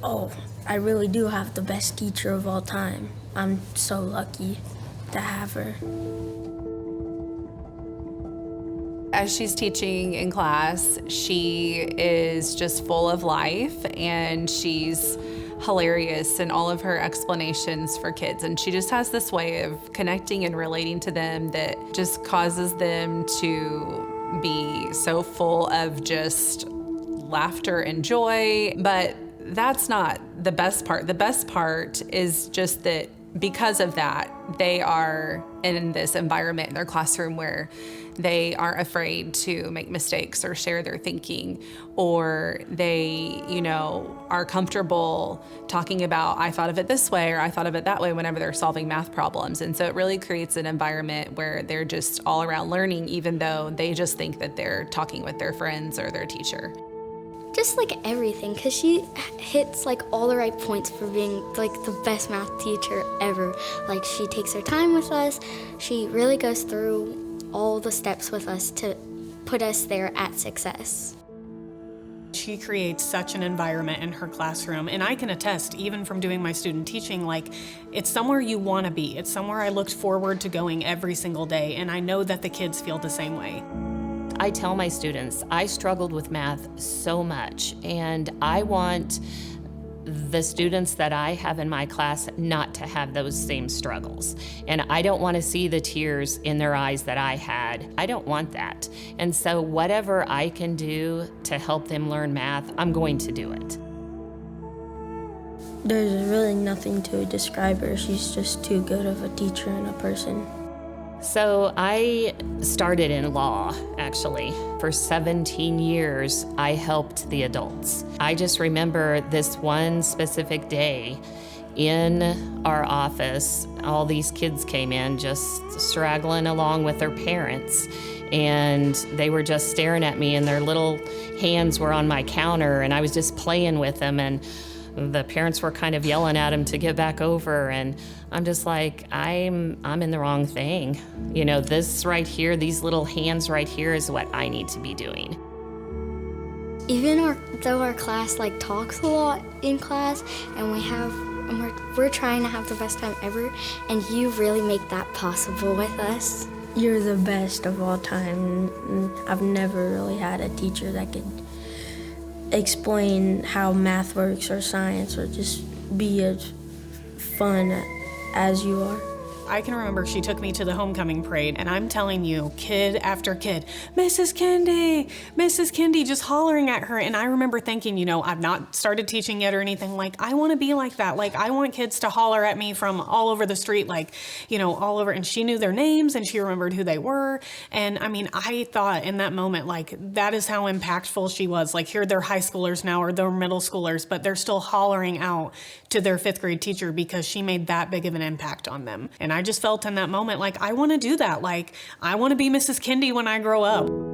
Oh, I really do have the best teacher of all time. I'm so lucky to have her. As she's teaching in class, she is just full of life, and she's hilarious in all of her explanations for kids. And she just has this way of connecting and relating to them that just causes them to be so full of just laughter and joy. But that's not the best part. The best part is just that because of that, they are in this environment in their classroom where they aren't afraid to make mistakes or share their thinking, or they, are comfortable talking about, I thought of it this way or I thought of it that way whenever they're solving math problems. And so it really creates an environment where they're just all around learning, even though they just think that they're talking with their friends or their teacher. Just like everything, because she hits like all the right points for being like the best math teacher ever. Like, she takes her time with us. She really goes through all the steps with us to put us there at success. She creates such an environment in her classroom, and I can attest, even from doing my student teaching, like, it's somewhere you want to be. It's somewhere I looked forward to going every single day, and I know that the kids feel the same way. I tell my students, I struggled with math so much, and I want the students that I have in my class not to have those same struggles. And I don't want to see the tears in their eyes that I had. I don't want that. And so whatever I can do to help them learn math, I'm going to do it. There's really nothing to describe her. She's just too good of a teacher and a person. So I started in law, actually. For 17 years, I helped the adults. I just remember this one specific day in our office, all these kids came in just straggling along with their parents, and they were just staring at me, and their little hands were on my counter, and I was just playing with them, and the parents were kind of yelling at him to get back over, and I'm just like, I'm in the wrong thing. This right here, these little hands right here is what I need to be doing. Even though our class talks a lot in class, and we're trying to have the best time ever, and you really make that possible with us. You're the best of all time. I've never really had a teacher that could explain how math works or science, or just be as fun as you are. I can remember she took me to the homecoming parade, and I'm telling you, kid after kid, Mrs. Kinde, Mrs. Kinde, just hollering at her. And I remember thinking, I've not started teaching yet or anything. I want to be like that. I want kids to holler at me from all over the street, all over. And she knew their names, and she remembered who they were. And I thought in that moment, that is how impactful she was. Here they're high schoolers now, or they're middle schoolers, but they're still hollering out to their 5th grade teacher because she made that big of an impact on them. And I just felt in that moment, I want to do that. I want to be Mrs. Kinde when I grow up.